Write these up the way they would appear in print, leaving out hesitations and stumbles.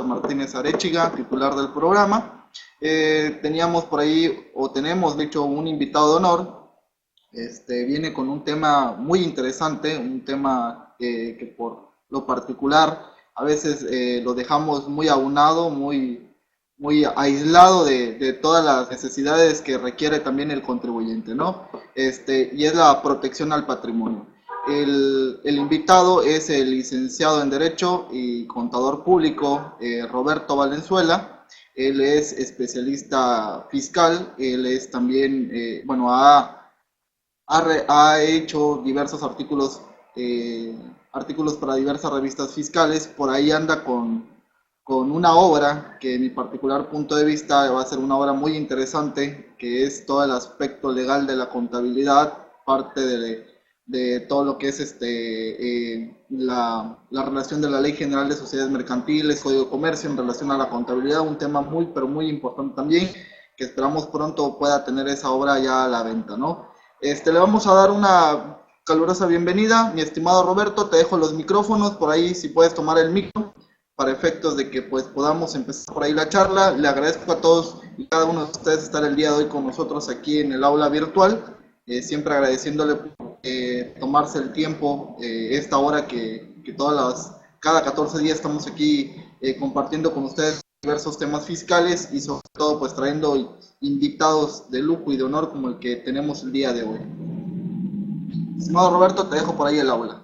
Martínez Arechiga, titular del programa. Teníamos por ahí, o tenemos, de hecho, un invitado de honor. Viene con un tema muy interesante, un tema que por lo particular a veces lo dejamos muy aunado, muy aislado de todas las necesidades que requiere también el contribuyente, ¿no? Y es la protección al patrimonio. El invitado es el licenciado en Derecho y contador público Roberto Valenzuela. Él es especialista fiscal, él es también, bueno, ha hecho diversos artículos para diversas revistas fiscales. Por ahí anda con una obra que en mi particular punto de vista va a ser una obra muy interesante, que es todo el aspecto legal de la contabilidad, parte de todo lo que es la relación de la Ley General de Sociedades Mercantiles, Código de Comercio en relación a la contabilidad, un tema muy, pero muy importante también, que esperamos pronto pueda tener esa obra ya a la venta, ¿no? Le vamos a dar una calurosa bienvenida. Mi estimado Roberto, te dejo los micrófonos por ahí, si puedes tomar el micro para efectos de que pues podamos empezar por ahí la charla. Le agradezco a todos y cada uno de ustedes estar el día de hoy con nosotros aquí en el aula virtual, siempre agradeciéndole por tomarse el tiempo, esta hora que cada 14 días estamos aquí compartiendo con ustedes diversos temas fiscales y sobre todo pues trayendo invitados de lujo y de honor como el que tenemos el día de hoy. Estimado Roberto, te dejo por ahí el aula.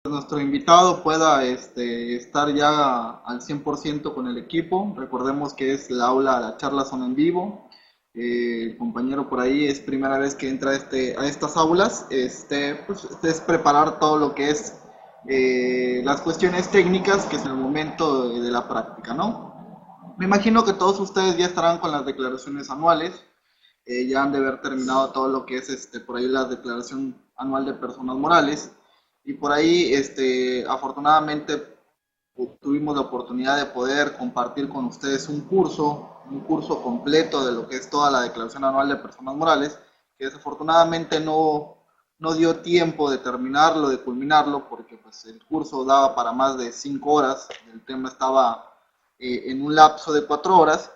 Nuestro invitado pueda estar ya al 100% con el equipo. Recordemos que es la aula, las charlas son en vivo. El compañero por ahí es primera vez que entra a estas aulas. Pues, es preparar todo lo que es las cuestiones técnicas, que es el momento de la práctica, ¿no? Me imagino que todos ustedes ya estarán con las declaraciones anuales. Ya han de haber terminado todo lo que es por ahí la declaración anual de personas morales. Y por ahí, afortunadamente, tuvimos la oportunidad de poder compartir con ustedes un curso completo de lo que es toda la declaración anual de personas morales, que desafortunadamente no dio tiempo de terminarlo, de culminarlo, porque pues, el curso daba para más de 5 horas, el tema estaba en un lapso de 4 horas,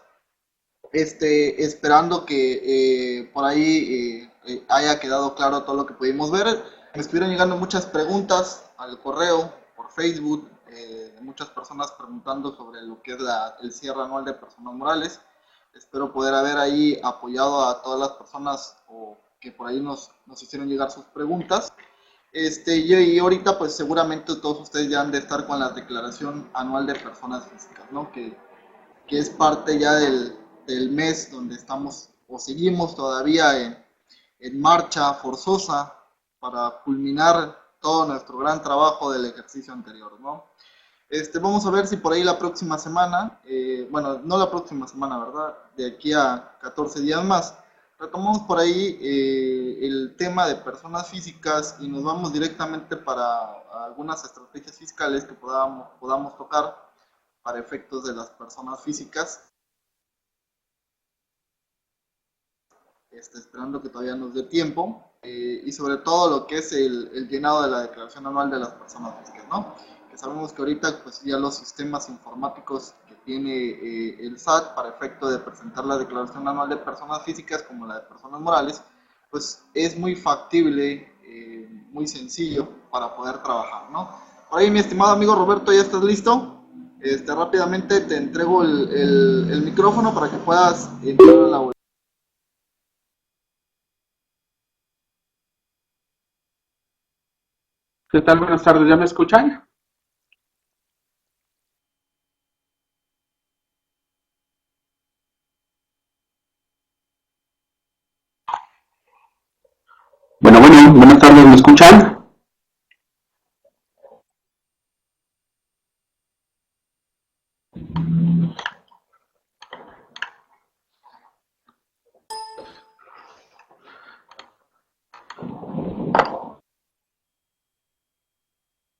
esperando que por ahí haya quedado claro todo lo que pudimos ver. Me estuvieron llegando muchas preguntas al correo, por Facebook, muchas personas preguntando sobre lo que es el cierre anual de personas morales. Espero poder haber ahí apoyado a todas las personas que por ahí nos hicieron llegar sus preguntas. Y ahorita pues seguramente todos ustedes ya han de estar con la declaración anual de personas físicas, ¿no? Que es parte ya del mes donde estamos o seguimos todavía en marcha forzosa para culminar todo nuestro gran trabajo del ejercicio anterior, ¿no? Vamos a ver si por ahí la próxima semana, bueno, no la próxima semana, ¿verdad? De aquí a 14 días más, retomamos por ahí el tema de personas físicas y nos vamos directamente para algunas estrategias fiscales que podamos tocar para efectos de las personas físicas. Esperando que todavía nos dé tiempo, y sobre todo lo que es el llenado de la declaración anual de las personas físicas, ¿no? Que sabemos que ahorita pues ya los sistemas informáticos que tiene el SAT para efecto de presentar la declaración anual de personas físicas como la de personas morales, pues es muy factible, muy sencillo para poder trabajar, ¿no? Por ahí, mi estimado amigo Roberto, ¿ya estás listo? Rápidamente te entrego el micrófono para que puedas entrar a la. ¿Qué tal? Buenas tardes, ¿ya me escuchan? Bueno, buenas tardes, ¿me escuchan?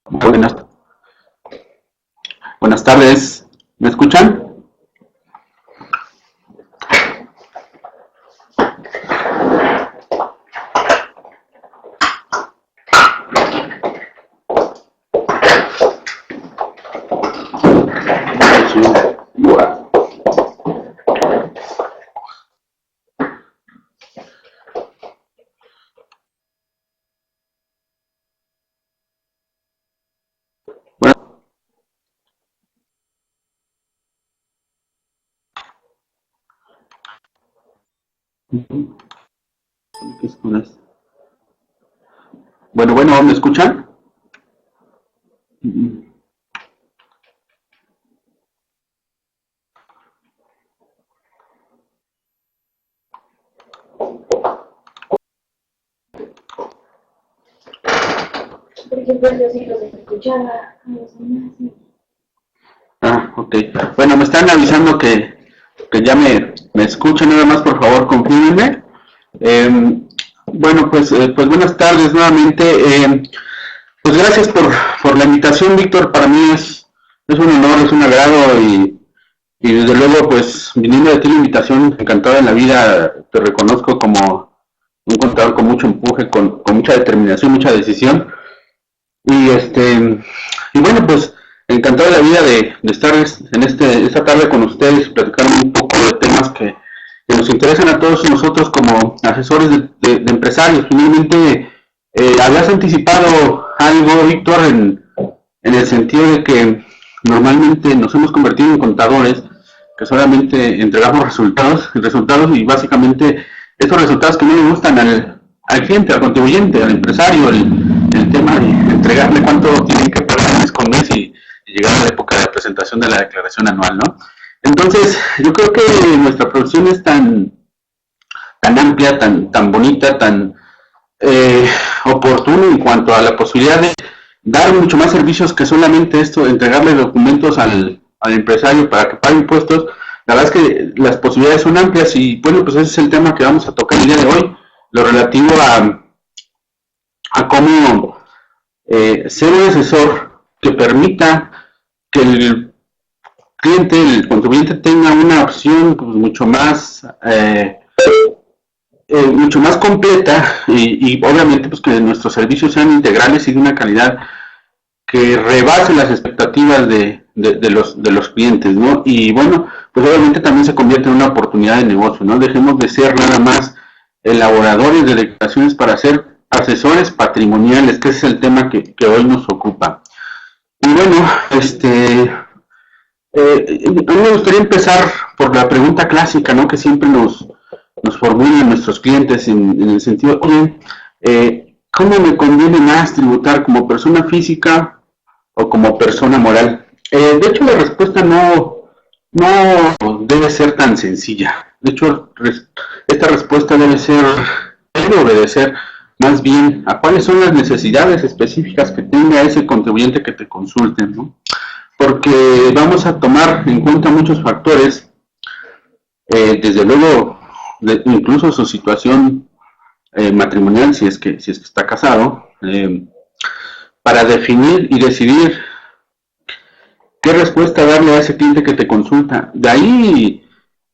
Buenas, buenas tardes, ¿me escuchan? Bueno, ¿me escuchan? Por ejemplo, los hijos de escuchaba a los demás. Ah, ok. Bueno, me están avisando que ya me escuchan, nada más por favor confírmenme. Bueno, pues buenas tardes nuevamente. Pues gracias por la invitación, Víctor. Para mí es un honor, es un agrado y desde luego, pues viniendo de ti la invitación, encantado en la vida, te reconozco como un contador con mucho empuje, con mucha determinación, mucha decisión. Y y bueno, pues encantado de la vida de estar en esta tarde con ustedes, platicar un poco de temas que nos interesan a todos nosotros como asesores de empresarios. Finalmente, habías anticipado algo, Víctor, en el sentido de que normalmente nos hemos convertido en contadores que solamente entregamos resultados y básicamente estos resultados que no le gustan al cliente, al contribuyente, al empresario, el tema de entregarle cuánto tienen que pagar mes con mes y llegar a la época de la presentación de la declaración anual, ¿no? Entonces, yo creo que nuestra profesión es tan amplia, tan bonita, tan oportuna en cuanto a la posibilidad de dar mucho más servicios que solamente esto, entregarle documentos al empresario para que pague impuestos. La verdad es que las posibilidades son amplias y bueno, pues ese es el tema que vamos a tocar el día de hoy, lo relativo a cómo ser un asesor que permita que el cliente, el contribuyente tenga una opción pues, mucho más mucho más completa y obviamente pues que nuestros servicios sean integrales y de una calidad que rebase las expectativas de los clientes, ¿no? Y bueno, pues obviamente también se convierte en una oportunidad de negocio, ¿no? Dejemos de ser nada más elaboradores de declaraciones para ser asesores patrimoniales, que ese es el tema que hoy nos ocupa. Y bueno, a mí me gustaría empezar por la pregunta clásica, ¿no? Que siempre nos formulan nuestros clientes en el sentido, oye, ¿cómo me conviene más tributar como persona física o como persona moral? De hecho, la respuesta no debe ser tan sencilla. De hecho, esta respuesta debe obedecer más bien a cuáles son las necesidades específicas que tenga ese contribuyente que te consulte, ¿no? Porque vamos a tomar en cuenta muchos factores, desde luego, incluso su situación matrimonial, si es que está casado, para definir y decidir qué respuesta darle a ese cliente que te consulta. De ahí,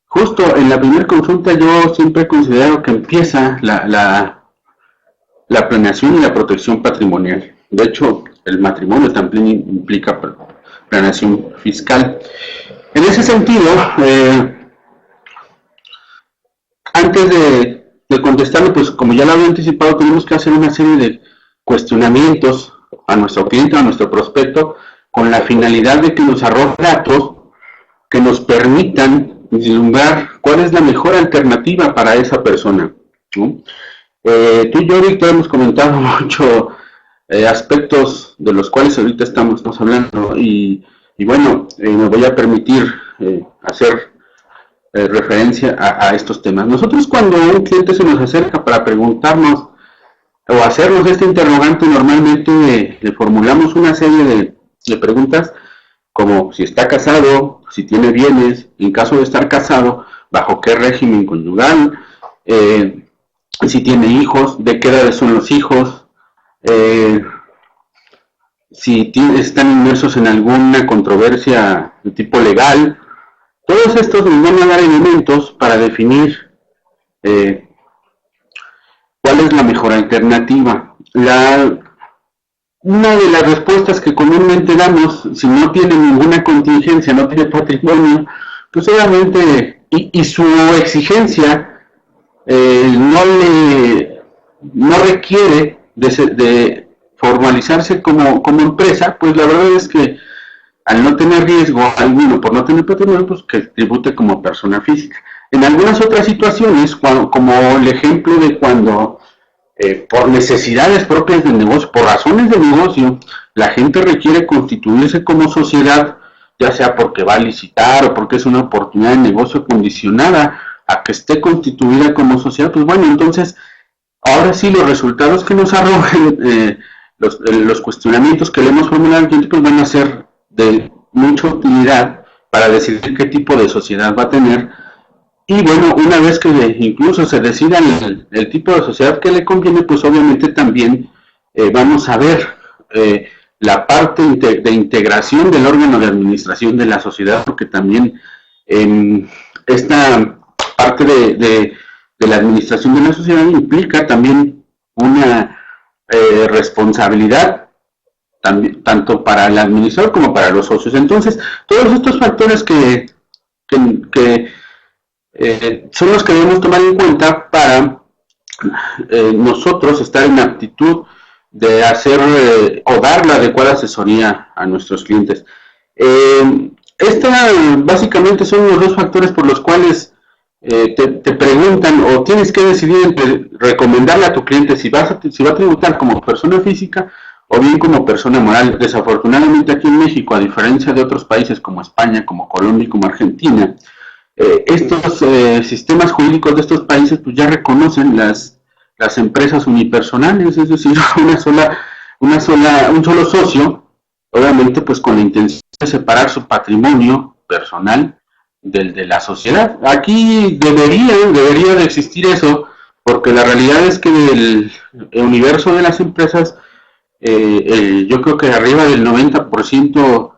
justo en la primera consulta, yo siempre considero que empieza la planeación y la protección patrimonial. De hecho, el matrimonio también implica planeación fiscal. En ese sentido, antes de contestarlo, pues como ya lo había anticipado, tenemos que hacer una serie de cuestionamientos a nuestro cliente, a nuestro prospecto, con la finalidad de que nos arroje datos que nos permitan vislumbrar cuál es la mejor alternativa para esa persona, ¿no? Tú y yo, Víctor, hemos comentado mucho aspectos de los cuales ahorita estamos hablando y bueno, me voy a permitir hacer referencia a estos temas. Nosotros cuando un cliente se nos acerca para preguntarnos o hacernos este interrogante, normalmente le formulamos una serie de preguntas como si está casado, si tiene bienes, en caso de estar casado, bajo qué régimen conyugal, si tiene hijos, de qué edades son los hijos, si están inmersos en alguna controversia de tipo legal. Todos estos nos van a dar elementos para definir cuál es la mejor alternativa. Una de las respuestas que comúnmente damos, si no tiene ninguna contingencia, no tiene patrimonio, pues obviamente, y su exigencia no requiere de formalizarse como empresa, pues la verdad es que al no tener riesgo alguno por no tener patrimonio, pues que tribute como persona física. En algunas otras situaciones, como el ejemplo de cuando por necesidades propias del negocio, por razones de negocio, la gente requiere constituirse como sociedad, ya sea porque va a licitar o porque es una oportunidad de negocio condicionada a que esté constituida como sociedad, pues bueno, entonces, ahora sí los resultados que nos arrojen los cuestionamientos que le hemos formulado al cliente, pues van a ser de mucha utilidad para decidir qué tipo de sociedad va a tener. Y bueno, una vez que incluso se decida el tipo de sociedad que le conviene, pues obviamente también vamos a ver la parte de integración del órgano de administración de la sociedad, porque también esta parte de la administración de la sociedad implica también una responsabilidad también, tanto para el administrador como para los socios. Entonces, todos estos factores que son los que debemos tomar en cuenta para nosotros estar en aptitud de hacer o dar la adecuada asesoría a nuestros clientes. Básicamente son los dos factores por los cuales te preguntan o tienes que decidir entre recomendarle a tu cliente si va a tributar como persona física o bien como persona moral. Desafortunadamente aquí en México, a diferencia de otros países como España, como Colombia y como Argentina, estos sistemas jurídicos de estos países pues ya reconocen las empresas unipersonales, es decir, un solo socio, obviamente pues con la intención de separar su patrimonio personal del de la sociedad. Aquí debería de existir eso, porque la realidad es que el universo de las empresas, yo creo que arriba del 90%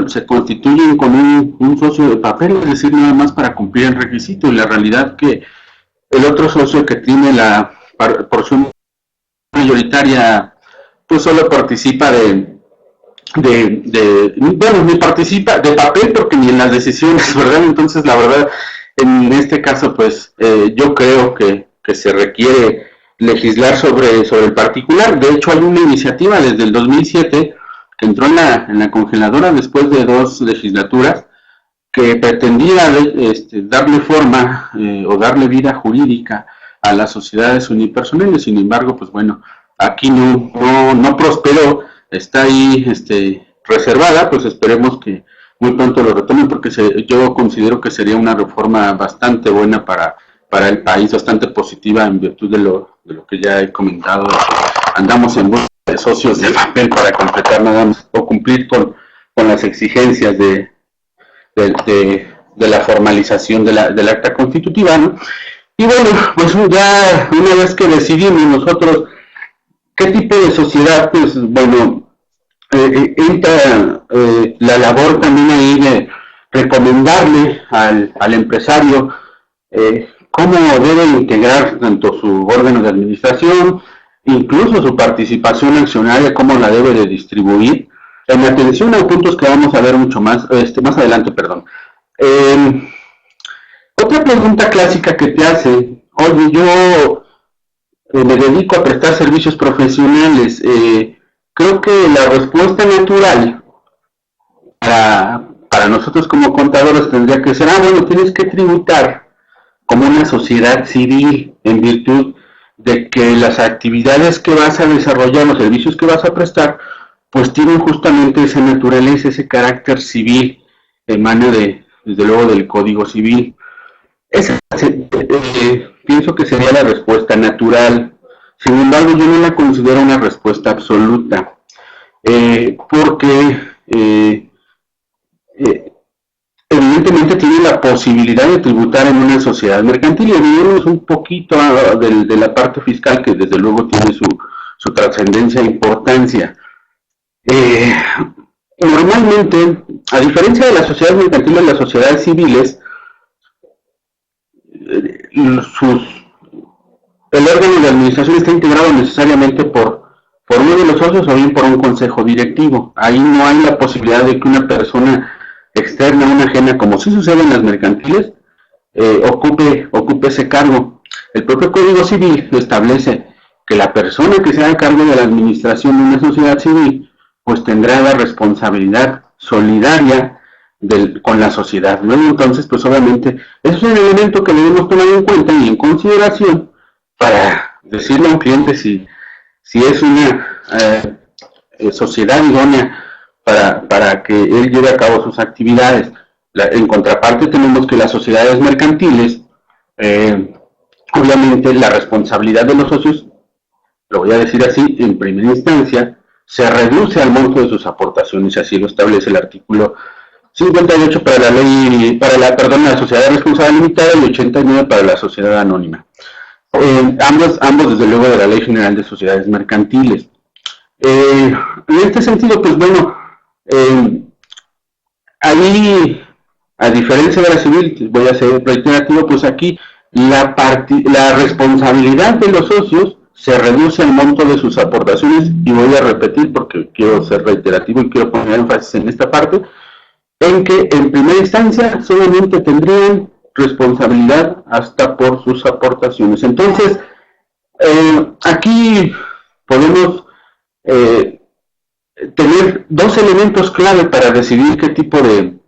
se constituyen con un socio de papel, es decir, nada más para cumplir el requisito, y la realidad que el otro socio que tiene la porción mayoritaria, pues solo participa bueno, ni participa de papel porque ni en las decisiones, ¿verdad? Entonces, la verdad, en este caso, pues yo creo que se requiere legislar sobre el particular. De hecho, hay una iniciativa desde el 2007 que entró en la congeladora después de 2 legislaturas que pretendía darle forma o darle vida jurídica a las sociedades unipersonales. Sin embargo, pues bueno, aquí no prosperó, está ahí reservada. Pues esperemos que muy pronto lo retomen, porque yo considero que sería una reforma bastante buena para el país, bastante positiva, en virtud de lo que ya he comentado. Andamos en busca de socios de papel para completar nada más o cumplir con las exigencias de la formalización del acta constitutiva, ¿no? Y bueno, pues ya una vez que decidimos nosotros qué tipo de sociedad, pues bueno, entra la labor también ahí de recomendarle al empresario cómo debe integrar tanto su órgano de administración, incluso su participación accionaria, cómo la debe de distribuir, en atención a puntos que vamos a ver mucho más adelante, perdón. Otra pregunta clásica que te hace: oye, yo me dedico a prestar servicios profesionales. Creo que la respuesta natural para nosotros como contadores tendría que ser: bueno, tienes que tributar como una sociedad civil, en virtud de que las actividades que vas a desarrollar, los servicios que vas a prestar, pues tienen justamente esa naturaleza, ese carácter civil, emana desde luego del Código Civil. Pienso que sería la respuesta natural. Sin embargo, yo no la considero una respuesta absoluta, porque evidentemente tiene la posibilidad de tributar en una sociedad mercantil, y olvidemos un poquito de la parte fiscal, que desde luego tiene su trascendencia e importancia. Normalmente, a diferencia de las sociedades mercantiles, las sociedades civiles, el órgano de administración está integrado necesariamente por uno de los socios o bien por un consejo directivo. Ahí no hay la posibilidad de que una persona externa, una ajena, como sí sucede en las mercantiles, ocupe ese cargo. El propio Código Civil establece que la persona que se haga cargo de la administración de una sociedad civil pues tendrá la responsabilidad solidaria con la sociedad, ¿no? Entonces, pues obviamente, eso es un elemento que debemos tomar en cuenta y en consideración para decirle a un cliente si es una sociedad idónea para que él lleve a cabo sus actividades. En contraparte, tenemos que las sociedades mercantiles, obviamente la responsabilidad de los socios, lo voy a decir así, en primera instancia, se reduce al monto de sus aportaciones, así lo establece el artículo 58 para la ley, la sociedad responsable limitada, y 89 para la sociedad anónima. Ambos desde luego de la Ley General de Sociedades Mercantiles. En este sentido, pues bueno, ahí, a diferencia de la civil, voy a ser reiterativo, pues aquí la responsabilidad de los socios se reduce al monto de sus aportaciones, y voy a repetir porque quiero ser reiterativo y quiero poner énfasis en esta parte, en que en primera instancia solamente tendrían responsabilidad hasta por sus aportaciones. Entonces, aquí podemos tener 2 elementos clave para decidir qué tipo de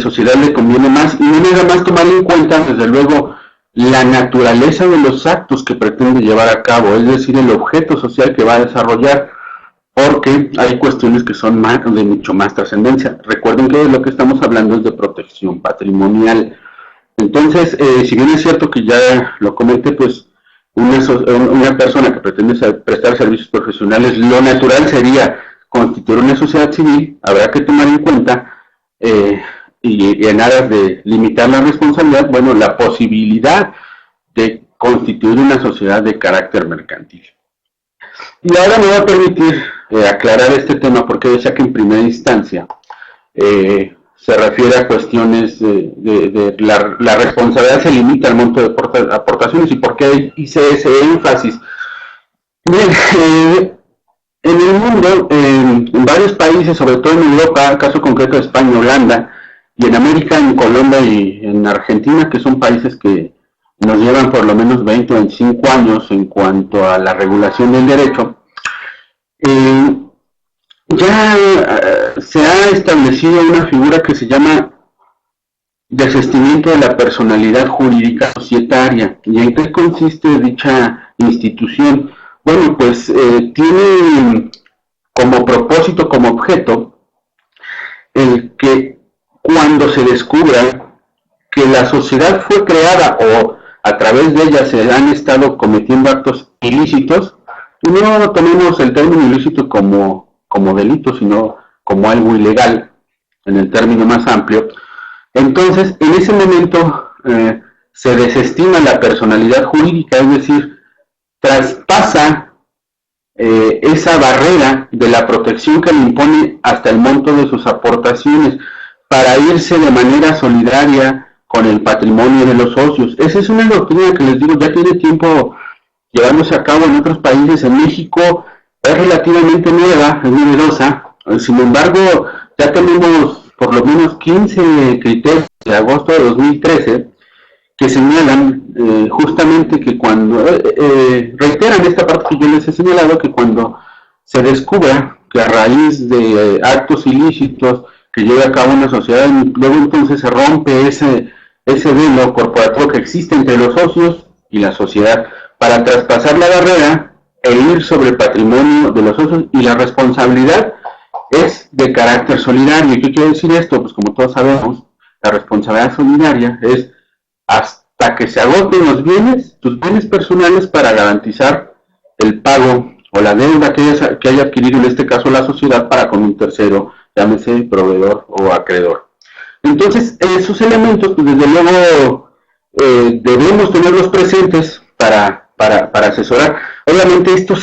sociedad le conviene más, y no nada más tomar en cuenta, desde luego, la naturaleza de los actos que pretende llevar a cabo, es decir, el objeto social que va a desarrollar, porque hay cuestiones que son de mucho más trascendencia. Recuerden que de lo que estamos hablando es de protección patrimonial. Entonces, si bien es cierto que ya lo comenté, pues una persona que pretende prestar servicios profesionales, lo natural sería constituir una sociedad civil. Habrá que tomar en cuenta, y en aras de limitar la responsabilidad, bueno, la posibilidad de constituir una sociedad de carácter mercantil. Y ahora me va a permitir aclarar este tema, porque decía que en primera instancia se refiere a cuestiones de la responsabilidad se limita al monto de aportaciones. ¿Y por qué hice ese énfasis? Bien, en el mundo, en varios países, sobre todo en Europa, caso concreto de España, Holanda, y en América, en Colombia y en Argentina, que son países que nos llevan por lo menos 20 o 25 años en cuanto a la regulación del derecho, ya se ha establecido una figura que se llama desistimiento de la personalidad jurídica societaria. ¿Y en qué consiste dicha institución? Bueno, pues tiene como propósito, como objeto, el que cuando se descubra que la sociedad fue creada o a través de ella se han estado cometiendo actos ilícitos, y no tomemos el término ilícito como delito, sino como algo ilegal, en el término más amplio, entonces en ese momento se desestima la personalidad jurídica, es decir, traspasa esa barrera de la protección que le impone hasta el monto de sus aportaciones para irse de manera solidaria con el patrimonio de los socios. Esa es una doctrina que les digo, ya tiene tiempo llevándose a cabo en otros países. En México es relativamente nueva, es novedosa, sin embargo ya tenemos por lo menos 15 criterios de agosto de 2013 que señalan justamente que cuando, reiteran esta parte que yo les he señalado, que cuando se descubra que a raíz de actos ilícitos que lleva a cabo una sociedad, luego entonces se rompe ese velo corporativo que existe entre los socios y la sociedad para traspasar la barrera e ir sobre el patrimonio de los socios, y la responsabilidad es de carácter solidario. ¿Y qué quiere decir esto? Pues como todos sabemos, la responsabilidad solidaria es hasta que se agoten los bienes, tus bienes personales, para garantizar el pago o la deuda que haya adquirido, en este caso la sociedad, para con un tercero, llámese proveedor o acreedor. Entonces, esos elementos, pues desde luego, debemos tenerlos presentes para asesorar. Obviamente esto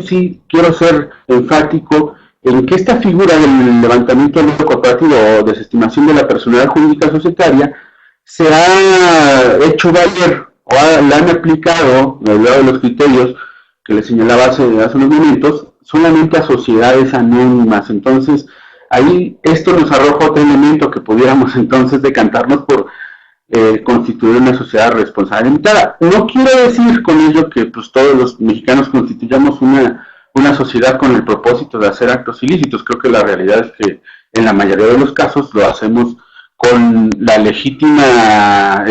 sí quiero ser enfático en que esta figura del levantamiento del lucro corporativo o desestimación de la personalidad jurídica societaria se ha hecho valer o la han aplicado, al lado de los criterios que les señalaba hace unos momentos, solamente a sociedades anónimas. Entonces, ahí esto nos arroja otro elemento que pudiéramos entonces decantarnos por constituir una sociedad responsable limitada. No quiero decir con ello que pues todos los mexicanos constituyamos una sociedad con el propósito de hacer actos ilícitos. Creo que la realidad es que en la mayoría de los casos lo hacemos con la legítima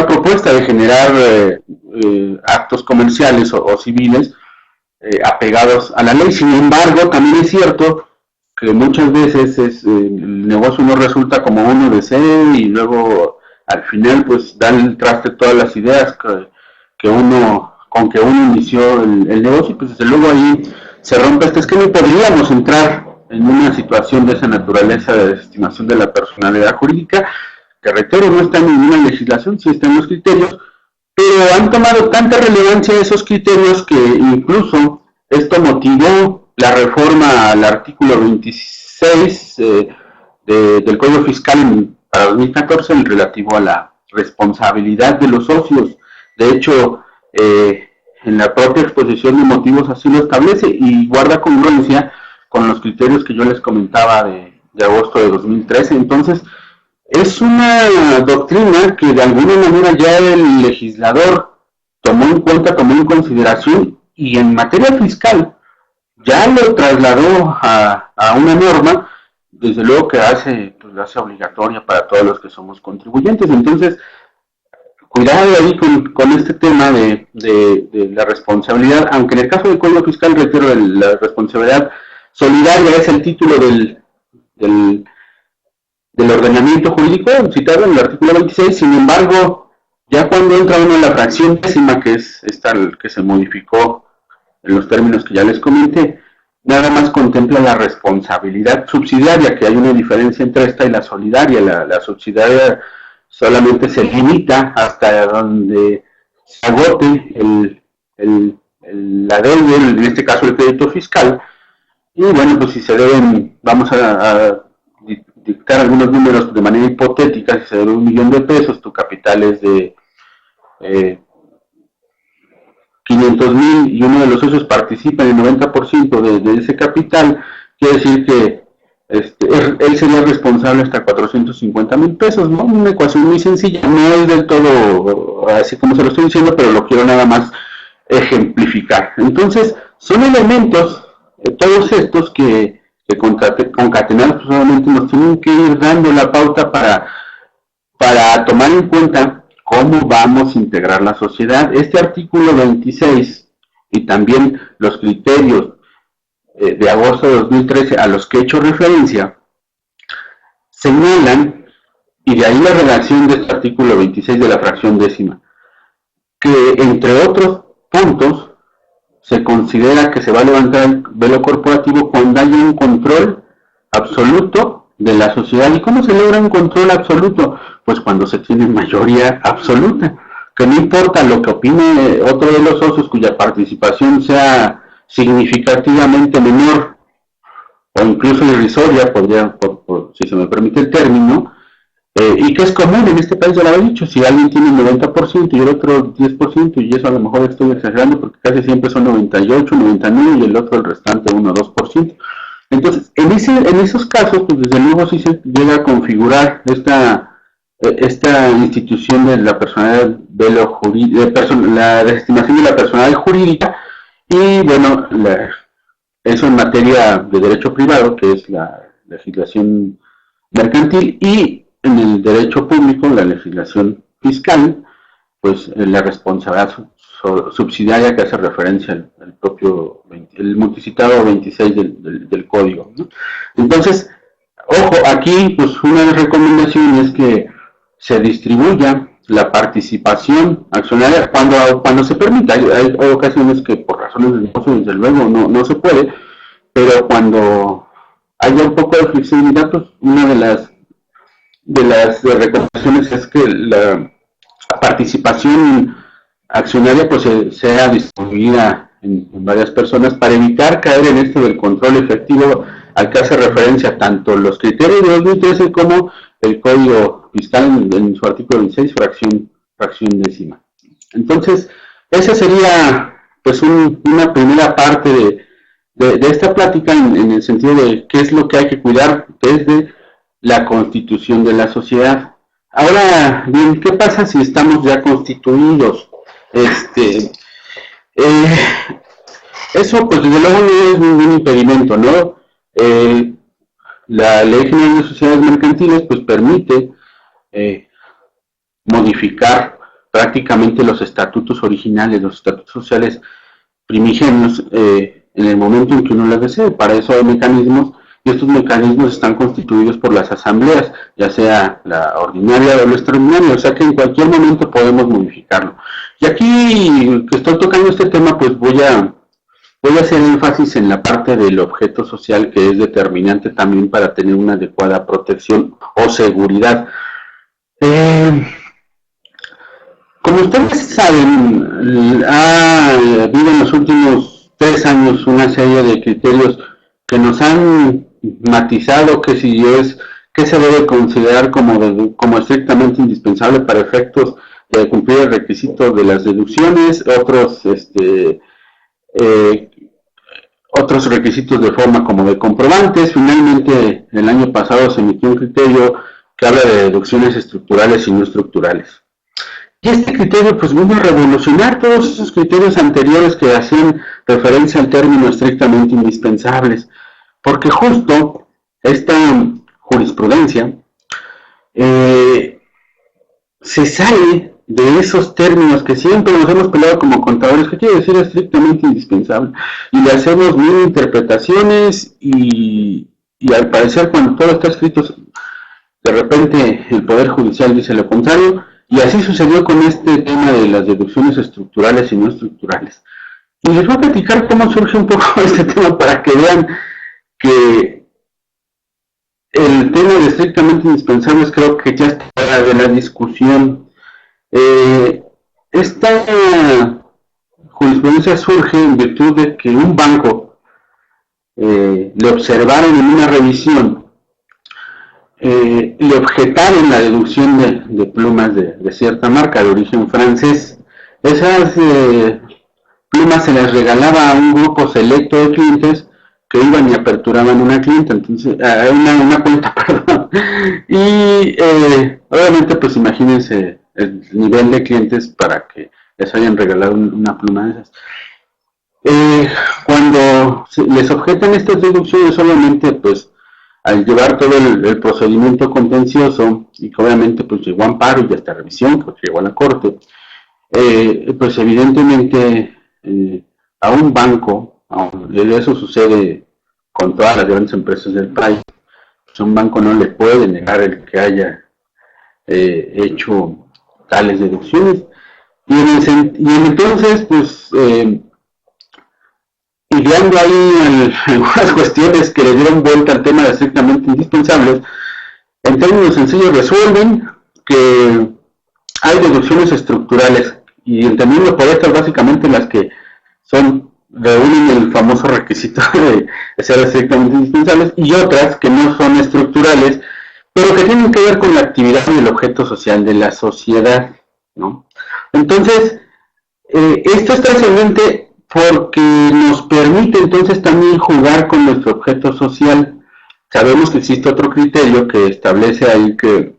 propuesta de generar actos comerciales o civiles apegados a la ley. Sin embargo, también es cierto que muchas veces el negocio no resulta como uno desea, y luego al final pues dan el traste todas las ideas con que uno inició el negocio, y pues desde luego ahí se rompe este esquema y podríamos entrar en una situación de esa naturaleza de desestimación de la personalidad jurídica, que reitero, no está en ninguna legislación, sí está en los criterios, pero han tomado tanta relevancia esos criterios que incluso esto motivó la reforma al artículo 26 del Código Fiscal para 2014, en relativo a la responsabilidad de los socios. De hecho, en la propia exposición de motivos así lo establece y guarda congruencia con los criterios que yo les comentaba de agosto de 2013. Entonces, es una doctrina que de alguna manera ya el legislador tomó en cuenta, tomó en consideración, y en materia fiscal ya lo trasladó a una norma, desde luego que hace obligatoria para todos los que somos contribuyentes. Entonces, cuidado ahí con este tema de la responsabilidad, aunque en el caso del Código Fiscal, reitero, la responsabilidad solidaria es el título del ordenamiento jurídico citado en el artículo 26. Sin embargo, ya cuando entra uno en la fracción décima, que es esta que se modificó en los términos que ya les comenté, nada más contempla la responsabilidad subsidiaria, que hay una diferencia entre esta y la solidaria. La subsidiaria solamente se limita hasta donde se agote la deuda, en este caso el crédito fiscal, y bueno, pues si se deben, vamos a dictar algunos números de manera hipotética, si se debe 1,000,000 pesos, tu capital es de 500,000 y uno de los socios participa en el 90% de ese capital, quiere decir que él sería responsable hasta 450,000 pesos, ¿no? Una ecuación muy sencilla, no es del todo así como se lo estoy diciendo, pero lo quiero nada más ejemplificar. Entonces, son elementos, todos estos que concatenados solamente nos tienen que ir dando la pauta para tomar en cuenta cómo vamos a integrar la sociedad. Este artículo 26 y también los criterios de agosto de 2013 a los que he hecho referencia, señalan, y de ahí la redacción de este artículo 26 de la fracción décima, que entre otros puntos se considera que se va a levantar el velo corporativo cuando haya un control absoluto de la sociedad. ¿Y cómo se logra un control absoluto? Pues cuando se tiene mayoría absoluta, que no importa lo que opine otro de los socios cuya participación sea significativamente menor o incluso irrisoria, si se me permite el término, y que es común en este país, ya lo he dicho, si alguien tiene un 90% y el otro 10%, y eso a lo mejor estoy exagerando porque casi siempre son 98, 99 y el otro el restante 1 o 2%. Entonces, en esos casos, pues desde luego sí se llega a configurar esta institución de la personalidad la desestimación de la personalidad jurídica, y bueno, eso en materia de derecho privado, que es la legislación mercantil, y en el derecho público, la legislación fiscal, pues la responsabilidad subsidiaria que hace referencia al propio, el multicitado 26 del código, ¿no? Entonces, ojo, aquí pues una recomendación es que se distribuya la participación accionaria cuando se permita. Hay ocasiones que por razones de negocio, desde luego, no se puede, pero cuando haya un poco de flexibilidad, pues una de las recomendaciones es que la participación accionaria pues sea distribuida en varias personas para evitar caer en esto del control efectivo al que hace referencia tanto los criterios de 2013 como el Código Fiscal en su artículo 26, fracción décima. Entonces, esa sería pues una primera parte de esta plática en el sentido de qué es lo que hay que cuidar desde la constitución de la sociedad. Ahora bien, ¿qué pasa si estamos ya constituidos? Eso pues desde luego no es ningún impedimento, ¿no? La Ley General de Sociedades Mercantiles pues permite modificar prácticamente los estatutos originales, los estatutos sociales primigenios en el momento en que uno los desee. Para eso hay mecanismos, y estos mecanismos están constituidos por las asambleas, ya sea la ordinaria o la extraordinaria, o sea que en cualquier momento podemos modificarlo. Y aquí que estoy tocando este tema, pues voy a hacer énfasis en la parte del objeto social, que es determinante también para tener una adecuada protección o seguridad. Como ustedes saben, ha habido en los últimos 3 años una serie de criterios que nos han matizado que se debe considerar como estrictamente indispensable para efectos de cumplir el requisito de las deducciones, otros requisitos de forma como de comprobantes. Finalmente, el año pasado se emitió un criterio que habla de deducciones estructurales y no estructurales. Y este criterio pues vino a revolucionar todos esos criterios anteriores que hacían referencia al término estrictamente indispensables, porque justo esta jurisprudencia se sale de esos términos que siempre nos hemos peleado como contadores, que quiere decir estrictamente indispensable, y le hacemos mil interpretaciones y al parecer cuando todo está escrito, de repente el Poder Judicial dice lo contrario, y así sucedió con este tema de las deducciones estructurales y no estructurales. Y les voy a platicar cómo surge un poco este tema para que vean que el tema de estrictamente indispensables creo que ya está fuera de la discusión. Esta jurisprudencia surge en virtud de que un banco le observaron en una revisión le objetaron la deducción de plumas de cierta marca de origen francés. Esas plumas se las regalaba a un grupo selecto de clientes que iban y aperturaban una clienta, entonces, una cuenta, perdón. Y obviamente, pues imagínense el nivel de clientes para que les hayan regalado una pluma de esas. Cuando les objetan estas deducciones, obviamente, pues al llevar todo el procedimiento contencioso y que obviamente pues llegó a amparo y hasta revisión, que llegó a la corte, pues evidentemente a un banco, eso sucede con todas las grandes empresas del país, pues a un banco no le puede negar el que haya hecho tales deducciones. Y entonces, pues, ideando ahí algunas cuestiones que le dieron vuelta al tema de estrictamente indispensables, en términos sencillos resuelven que hay deducciones estructurales y entendiendo por estas básicamente las que reúnen el famoso requisito de ser estrictamente indispensables y otras que no son estructurales pero que tienen que ver con la actividad y el objeto social de la sociedad, ¿no? Entonces, esto es trascendente porque nos permite entonces también jugar con nuestro objeto social. Sabemos que existe otro criterio que establece ahí que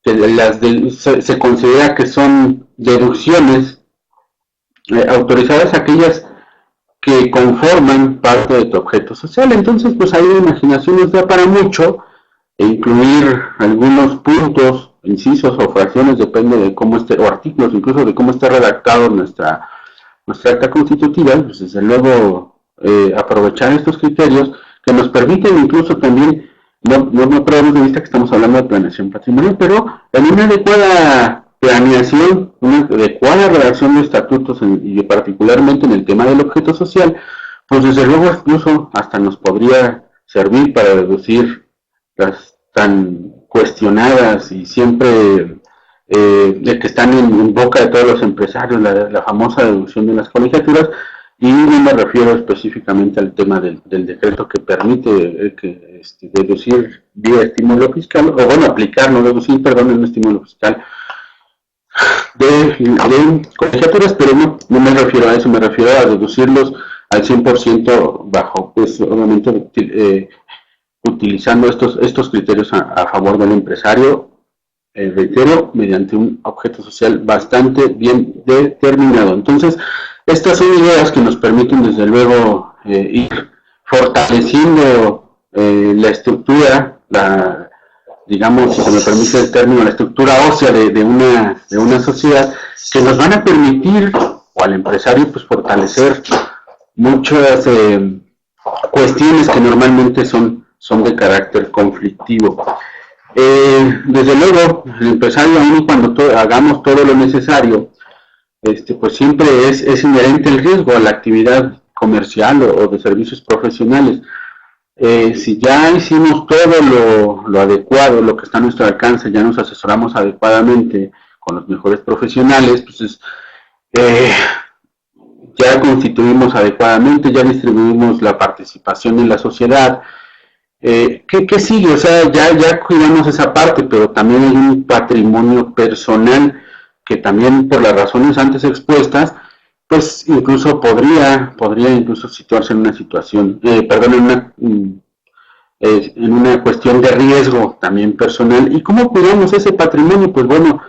se considera que son deducciones autorizadas aquellas que conforman parte de tu objeto social. Entonces, pues ahí la imaginación nos da para mucho e incluir algunos puntos, incisos o fracciones, depende de cómo esté, o artículos incluso de cómo esté redactado nuestra acta constitutiva, pues desde luego aprovechar estos criterios que nos permiten incluso también, no perdamos de vista que estamos hablando de planeación patrimonial, pero en una adecuada planeación, una adecuada redacción de estatutos y particularmente en el tema del objeto social, pues desde luego incluso hasta nos podría servir para reducir las tan cuestionadas y siempre que están en boca de todos los empresarios, la famosa deducción de las colegiaturas, y no me refiero específicamente al tema del decreto que permite deducir vía estímulo fiscal, o bueno, aplicar, no deducir, perdón, un estímulo fiscal de colegiaturas, pero no me refiero a eso, me refiero a deducirlos al 100% bajo, pues obviamente utilizando estos criterios a favor del empresario, reitero, mediante un objeto social bastante bien determinado. Entonces, estas son ideas que nos permiten desde luego ir fortaleciendo la estructura, digamos, si se me permite el término, la estructura ósea de una sociedad, que nos van a permitir, o al empresario, pues fortalecer muchas cuestiones que normalmente son de carácter conflictivo. Desde luego, el empresario, aun y cuando hagamos todo lo necesario, pues siempre es inherente el riesgo a la actividad comercial o de servicios profesionales. Si ya hicimos todo lo adecuado, lo que está a nuestro alcance, ya nos asesoramos adecuadamente con los mejores profesionales, pues ya constituimos adecuadamente, ya distribuimos la participación en la sociedad. ¿Qué sigue? O sea, ya cuidamos esa parte, pero también hay un patrimonio personal que también por las razones antes expuestas, pues incluso podría incluso situarse en una situación, en una cuestión de riesgo también personal. ¿Y cómo cuidamos ese patrimonio? Pues bueno,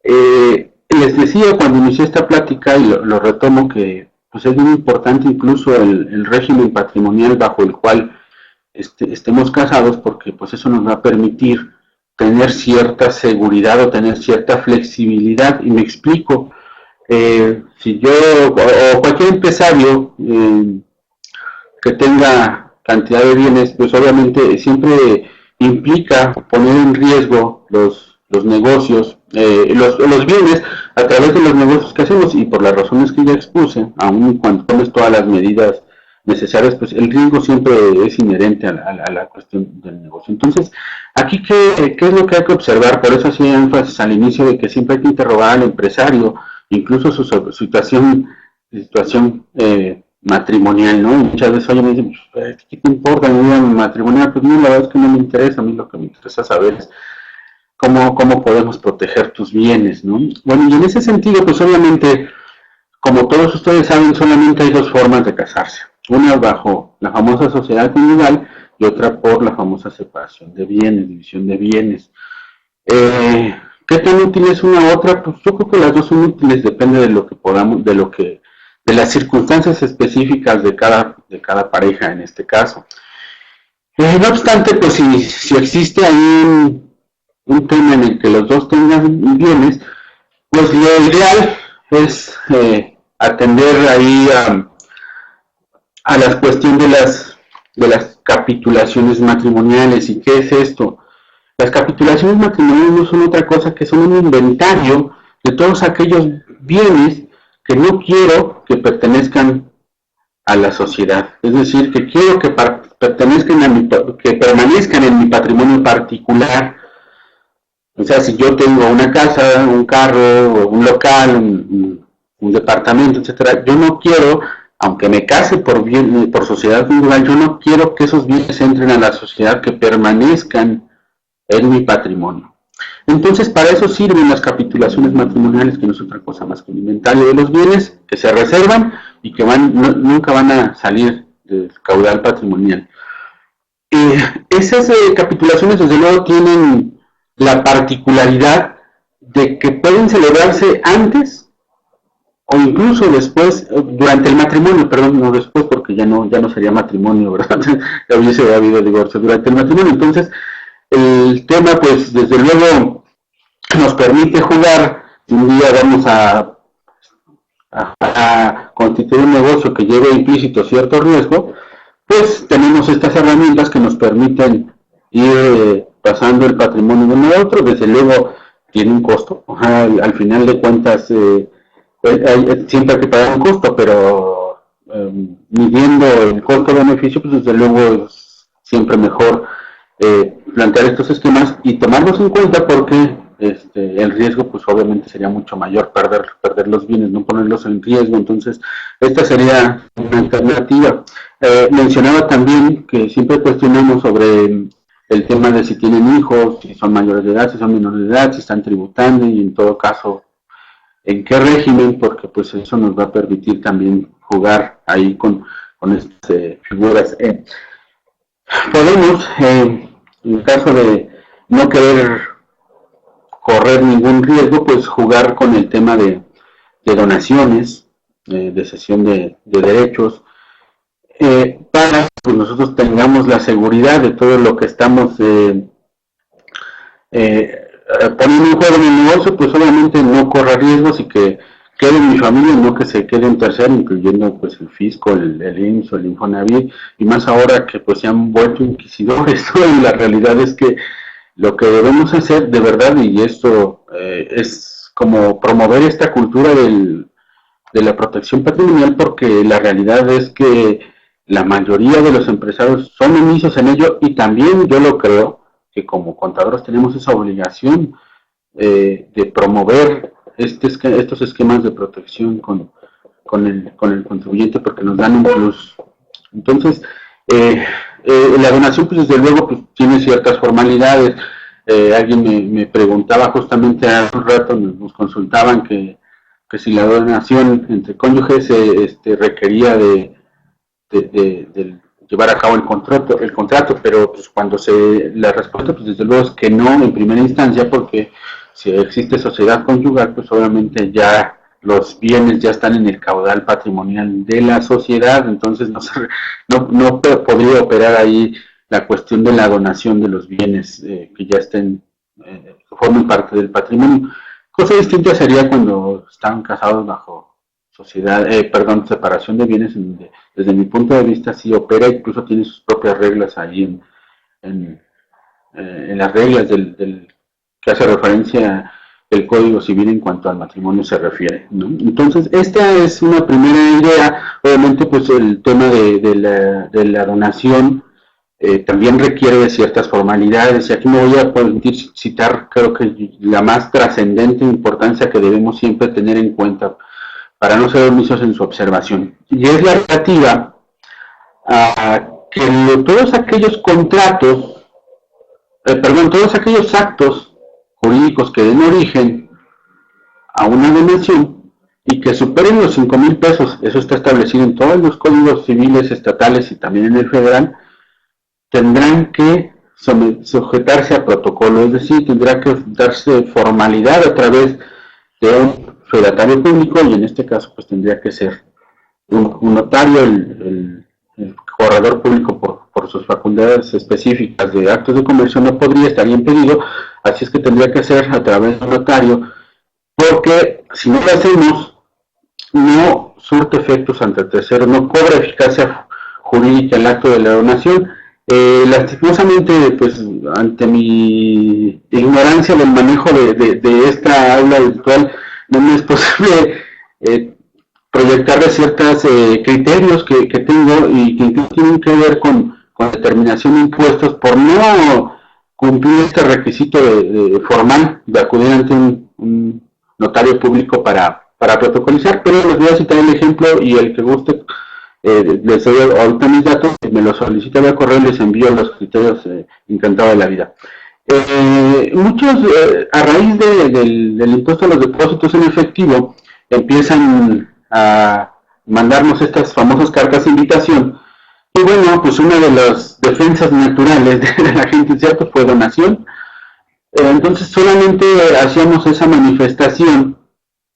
les decía cuando inicié esta plática, y lo retomo, que pues es muy importante incluso el régimen patrimonial bajo el cual estemos casados, porque pues eso nos va a permitir tener cierta seguridad o tener cierta flexibilidad. Y me explico, si yo o cualquier empresario que tenga cantidad de bienes, pues obviamente siempre implica poner en riesgo los negocios, los bienes a través de los negocios que hacemos, y por las razones que ya expuse, aun cuando tomes todas las medidas necesarias, pues el riesgo siempre es inherente a la cuestión del negocio. Entonces, aquí, ¿qué es lo que hay que observar? Por eso hacía énfasis al inicio de que siempre hay que interrogar al empresario, incluso su situación matrimonial, ¿no? Y muchas veces, oye, me dicen, pues, ¿qué te importa mi vida matrimonial? Pues no, la verdad es que no me interesa, a mí lo que me interesa saber es cómo podemos proteger tus bienes, ¿no? Bueno, y en ese sentido, pues obviamente, como todos ustedes saben, solamente hay dos formas de casarse. Una bajo la famosa sociedad conyugal y otra por la famosa separación de bienes, división de bienes. ¿Qué tan útil es una u otra? Pues yo creo que las dos son útiles, depende de lo que podamos, de las circunstancias específicas de cada pareja en este caso. No obstante, pues si existe ahí un tema en el que los dos tengan bienes, pues lo ideal es atender ahí a la cuestión de las capitulaciones matrimoniales. ¿Y qué es esto? Las capitulaciones matrimoniales no son otra cosa que son un inventario de todos aquellos bienes que no quiero que pertenezcan a la sociedad. Es decir, que quiero que permanezcan en mi patrimonio particular. O sea, si yo tengo una casa, un carro, un local, un departamento, etcétera, yo no quiero, aunque me case por sociedad conyugal, yo no quiero que esos bienes entren a la sociedad, que permanezcan en mi patrimonio. Entonces, para eso sirven las capitulaciones matrimoniales, que no es otra cosa más que un inventario de los bienes que se reservan y que nunca van a salir del caudal patrimonial. Esas capitulaciones, desde luego, tienen la particularidad de que pueden celebrarse antes o incluso después, durante el matrimonio, perdón, no después, porque ya no sería matrimonio, ¿verdad? Ya hubiese habido divorcio durante el matrimonio. Entonces, el tema, pues, desde luego, nos permite jugar. Un día vamos a constituir un negocio que lleve implícito cierto riesgo, pues tenemos estas herramientas que nos permiten ir pasando el patrimonio de uno a otro. Desde luego tiene un costo, al final de cuentas siempre hay que pagar un costo, pero midiendo el costo-beneficio, pues desde luego es siempre mejor plantear estos esquemas y tomarlos en cuenta, porque el riesgo pues obviamente sería mucho mayor, perder los bienes, no ponerlos en riesgo. Entonces esta sería una alternativa. Mencionaba también que siempre cuestionamos sobre el tema de si tienen hijos, si son mayores de edad, si son menores de edad, si están tributando y en todo caso en qué régimen, porque pues eso nos va a permitir también jugar ahí con estas figuras. Podemos, en el caso de no querer correr ningún riesgo, pues jugar con el tema de donaciones, de cesión de derechos, para que nosotros tengamos la seguridad de todo lo que estamos poniendo en juego en el negocio, pues obviamente no corra riesgos y que quede en mi familia, no que se quede un tercero, incluyendo pues el fisco, el IMSS, el Infonavit, y más ahora que pues se han vuelto inquisidores, ¿no? Y la realidad es que lo que debemos hacer de verdad, y esto es como promover esta cultura de la protección patrimonial, porque la realidad es que la mayoría de los empresarios son omisos en ello, y también yo lo creo que como contadores tenemos esa obligación de promover estos esquemas de protección con el contribuyente, porque nos dan un plus. Entonces, la donación, pues desde luego, pues, tiene ciertas formalidades. Alguien me preguntaba justamente hace un rato, nos consultaban que si la donación entre cónyuges requería de llevar a cabo el contrato, pero pues la respuesta pues desde luego es que no en primera instancia, porque si existe sociedad conyugal, pues obviamente ya los bienes ya están en el caudal patrimonial de la sociedad. Entonces no podría operar ahí la cuestión de la donación de los bienes que ya formen parte del patrimonio. Cosa distinta sería cuando están casados bajo separación de bienes, desde mi punto de vista sí opera, incluso tiene sus propias reglas ahí en las reglas que hace referencia el Código Civil en cuanto al matrimonio se refiere, ¿no? Entonces, esta es una primera idea. Obviamente, pues el tema de la donación también requiere de ciertas formalidades, y aquí me voy a permitir citar, creo que la más trascendente importancia que debemos siempre tener en cuenta. para no ser omisos en su observación. Y es la relativa a que todos aquellos contratos, todos aquellos actos jurídicos que den origen a una donación y que superen los 5,000 pesos, eso está establecido en todos los códigos civiles estatales y también en el federal, tendrán que sujetarse a protocolo, es decir, tendrá que darse formalidad a través de un fedatario público, y en este caso pues tendría que ser un notario, el corredor público por sus facultades específicas de actos de comercio no podría, estaría impedido, así es que tendría que ser a través de un notario, porque si no lo hacemos, no surte efectos ante el tercero, no cobra eficacia jurídica el acto de la donación. Lastimosamente, pues ante mi ignorancia del manejo de esta aula virtual, no me es posible proyectarle ciertos criterios que tengo y que incluso tienen que ver con determinación de impuestos por no cumplir este requisito formal de acudir ante un notario público para protocolizar, pero les voy a citar el ejemplo y el que guste les doy ahorita mis datos, me los solicita vía correo y les envío los criterios, encantado de la vida. Muchos, a raíz del impuesto a los depósitos en efectivo, empiezan a mandarnos estas famosas cartas de invitación, y bueno, pues una de las defensas naturales de la gente, ¿cierto?, fue donación. Entonces solamente hacíamos esa manifestación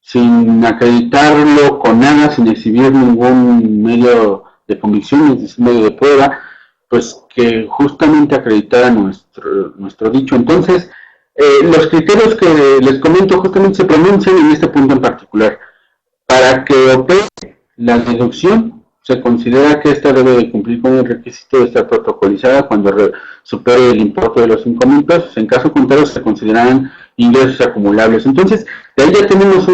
sin acreditarlo con nada, sin exhibir ningún medio de convicción, ningún medio de prueba, pues que justamente acreditara nuestro dicho. Entonces, los criterios que les comento justamente se pronuncian en este punto en particular. Para que opere la deducción, se considera que esta debe de cumplir con el requisito de estar protocolizada cuando supere el importe de los 5,000 pesos. En caso contrario, se considerarán ingresos acumulables. Entonces, de ahí ya tenemos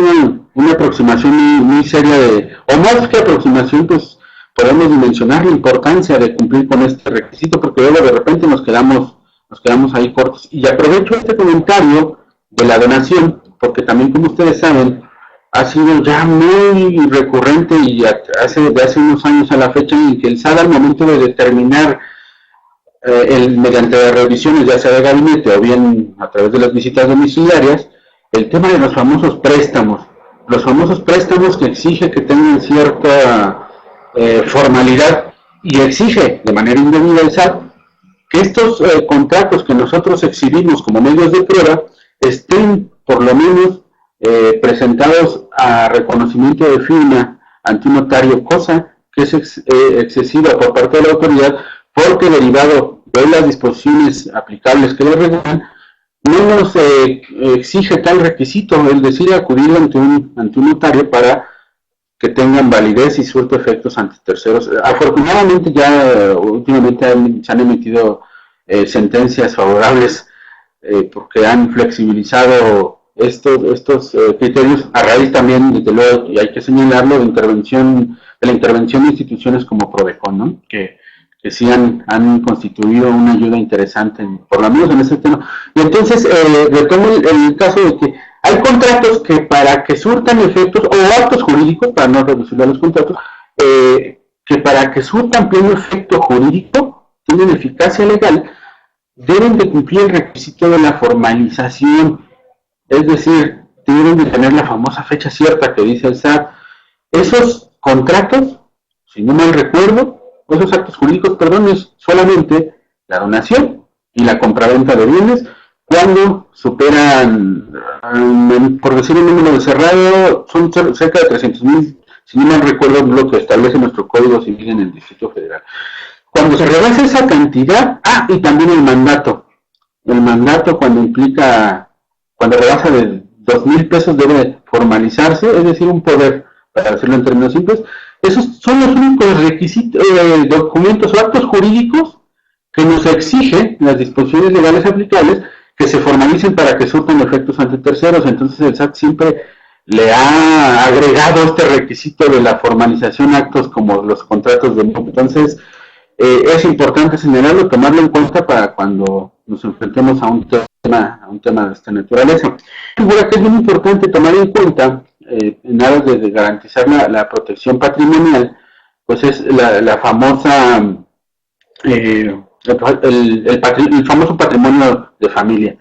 una aproximación muy seria o más que aproximación, pues podemos dimensionar la importancia de cumplir con este requisito, porque luego de repente nos quedamos ahí cortos. Y aprovecho este comentario de la donación, porque también, como ustedes saben, ha sido ya muy recurrente y de hace unos años a la fecha en que el SAT, al momento de determinar mediante las revisiones, ya sea de gabinete o bien a través de las visitas domiciliarias, el tema de los famosos préstamos que exige que tengan cierta formalidad, y exige de manera indebida el SAT que estos contratos que nosotros exhibimos como medios de prueba estén por lo menos presentados a reconocimiento de firma ante un notario, cosa que es excesiva por parte de la autoridad, porque derivado de las disposiciones aplicables que le regulan, no nos exige tal requisito, es decir, acudir ante un notario para que tengan validez y surto efectos ante terceros. Afortunadamente ya últimamente se han emitido sentencias favorables porque han flexibilizado estos criterios a raíz también, desde luego, y hay que señalarlo, de la intervención de instituciones como Prodecon, ¿no? que sí han constituido una ayuda interesante, por lo menos en ese tema. Y entonces retomo el caso de que hay contratos que para que surtan efectos, o actos jurídicos, para no reducir a los contratos, que para que surtan pleno efecto jurídico, tienen eficacia legal, deben de cumplir el requisito de la formalización, es decir, deben de tener la famosa fecha cierta que dice el SAT. Esos contratos, si no mal recuerdo, esos actos jurídicos, perdón, es solamente la donación y la compraventa de bienes cuando superan, por decir un número de cerrado, son cerca de 300,000, si no mal recuerdo, lo que establece nuestro Código Civil en el Distrito Federal. Cuando se rebasa esa cantidad, y también el mandato cuando rebasa de 2,000 pesos debe formalizarse, es decir, un poder, para decirlo en términos simples. Esos son los únicos requisitos, documentos o actos jurídicos que nos exigen las disposiciones legales aplicables que se formalicen para que surtan efectos ante terceros. Entonces el SAT siempre le ha agregado este requisito de la formalización a actos como los contratos de MOP. Entonces es importante señalarlo, tomarlo en cuenta para cuando nos enfrentemos a un tema de esta naturaleza. Figura que es muy importante tomar en cuenta en aras de garantizar la protección patrimonial, pues es la famosa, el famoso patrimonio de familia.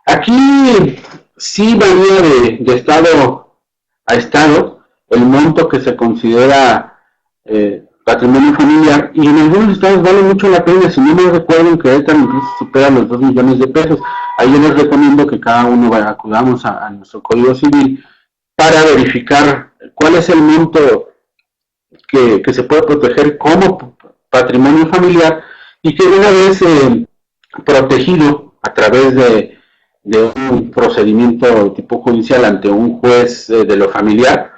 Aquí sí varía de estado a estado el monto que se considera patrimonio familiar, y en algunos estados vale mucho la pena. Si no me recuerdo, en Querétaro incluso supera los 2 millones de pesos. Ahí yo les recomiendo que cada uno acudamos a nuestro Código Civil para verificar cuál es el monto que se puede proteger como patrimonio familiar, y que una vez protegido a través de un procedimiento tipo judicial ante un juez de lo familiar,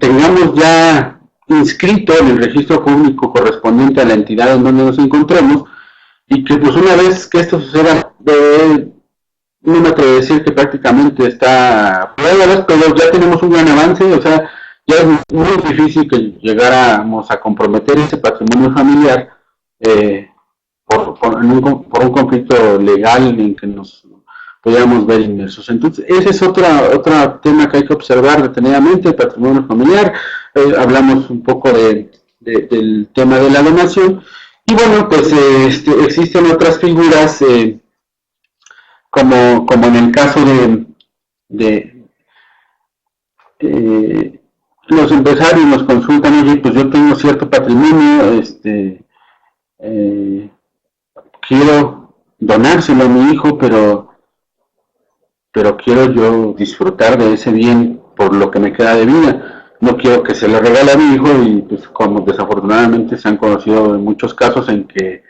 tengamos ya inscrito en el registro público correspondiente a la entidad en donde nos encontremos, y que pues una vez que esto suceda, no me atrevo a decir que prácticamente está, pero ya tenemos un gran avance. O sea, ya es muy difícil que llegáramos a comprometer ese patrimonio familiar por un conflicto legal en que nos podríamos ver inmersos. Entonces, ese es otro tema que hay que observar detenidamente, el patrimonio familiar. Hablamos un poco del tema de la donación, y bueno, pues existen otras figuras, como en el caso de los empresarios nos consultan: oye, pues yo tengo cierto patrimonio, quiero donárselo a mi hijo, pero quiero yo disfrutar de ese bien por lo que me queda de vida. No quiero que se lo regale a mi hijo. Y pues como desafortunadamente se han conocido muchos casos en que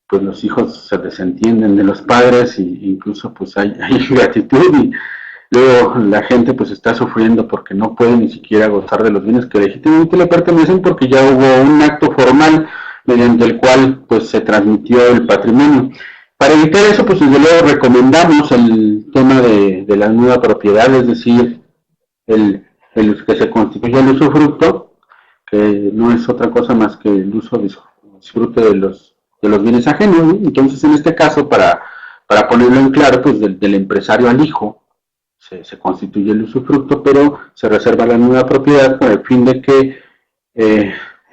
pues los hijos se desentienden de los padres, e incluso pues hay ingratitud, y luego la gente pues está sufriendo porque no puede ni siquiera gozar de los bienes que legítimamente le pertenecen, porque ya hubo un acto formal mediante el cual pues se transmitió el patrimonio. Para evitar eso, pues desde luego recomendamos el tema de la nueva propiedad, es decir, el que se constituya el usufructo, que no es otra cosa más que el uso disfrute de los bienes ajenos, ¿no? Entonces, en este caso, para ponerlo en claro, pues del empresario al hijo se constituye el usufructo, pero se reserva la nueva propiedad con el fin de que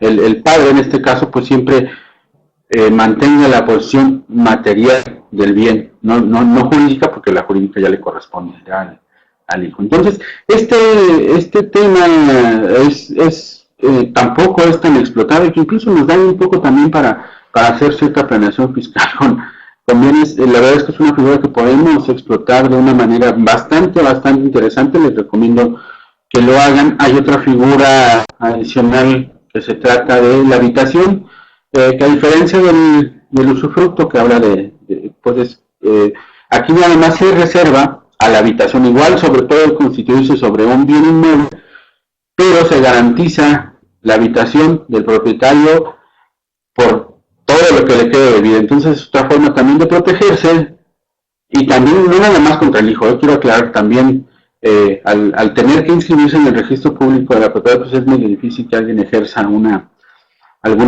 el padre, en este caso, pues siempre mantenga la posición material del bien, no jurídica, porque la jurídica ya le corresponde ya al hijo. Entonces, este tema tampoco es tan explotado, y que incluso nos da un poco también para hacer cierta planeación fiscal con bienes. La verdad es que es una figura que podemos explotar de una manera bastante interesante. Les recomiendo que lo hagan. Hay otra figura adicional que se trata de la habitación, que a diferencia del usufructo, que habla aquí nada más se reserva a la habitación, igual sobre todo constituirse sobre un bien inmueble, pero se garantiza la habitación del propietario por todo lo que le quede de vida. Entonces es otra forma también de protegerse, y también no nada más contra el hijo. Quiero aclarar también, al tener que inscribirse en el registro público de la propiedad, pues es muy difícil que alguien ejerza alguna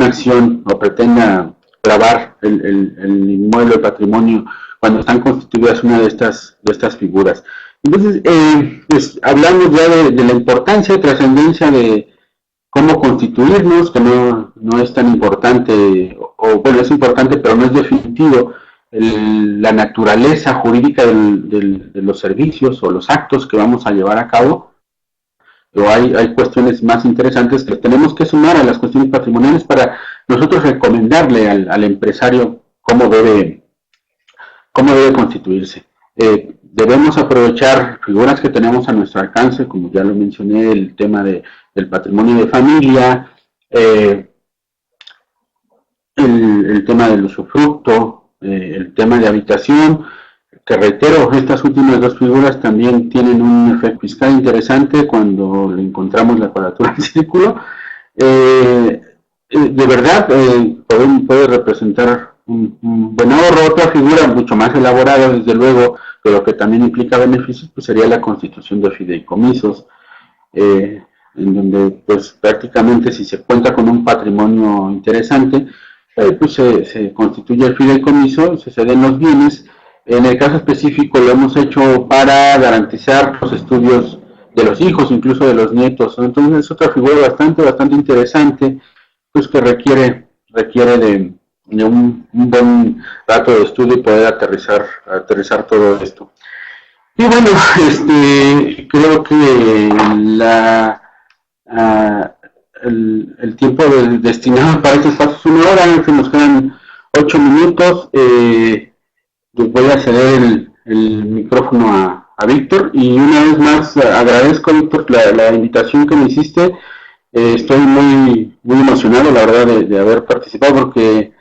acción o pretenda gravar el inmueble, el patrimonio, cuando están constituidas una de estas figuras. Entonces, pues hablamos ya de la importancia y trascendencia de cómo constituirnos, que no es tan importante, o bueno, es importante, pero no es definitivo, la naturaleza jurídica de los servicios o los actos que vamos a llevar a cabo. O hay cuestiones más interesantes que tenemos que sumar a las cuestiones patrimoniales para nosotros recomendarle al empresario cómo debe constituirse. Debemos aprovechar figuras que tenemos a nuestro alcance, como ya lo mencioné, el tema del patrimonio de familia, el tema del usufructo, el tema de habitación, que reitero, estas últimas dos figuras también tienen un efecto fiscal interesante cuando le encontramos la cuadratura del círculo. De verdad, puede representar un buen ahorro. Otra figura mucho más elaborada, desde luego, pero que también implica beneficios, pues sería la constitución de fideicomisos, en donde pues prácticamente, si se cuenta con un patrimonio interesante, pues se constituye el fideicomiso, se ceden los bienes. En el caso específico lo hemos hecho para garantizar los estudios de los hijos, incluso de los nietos, ¿no? Entonces es otra figura bastante interesante, pues que requiere de un buen rato de estudio y poder aterrizar todo esto. Y bueno, creo que el tiempo destinado para este espacio es 1 hora, que nos quedan 8 minutos. Voy a ceder el micrófono a Víctor y una vez más agradezco, Víctor, la invitación que me hiciste. Estoy muy emocionado, la verdad, de haber participado porque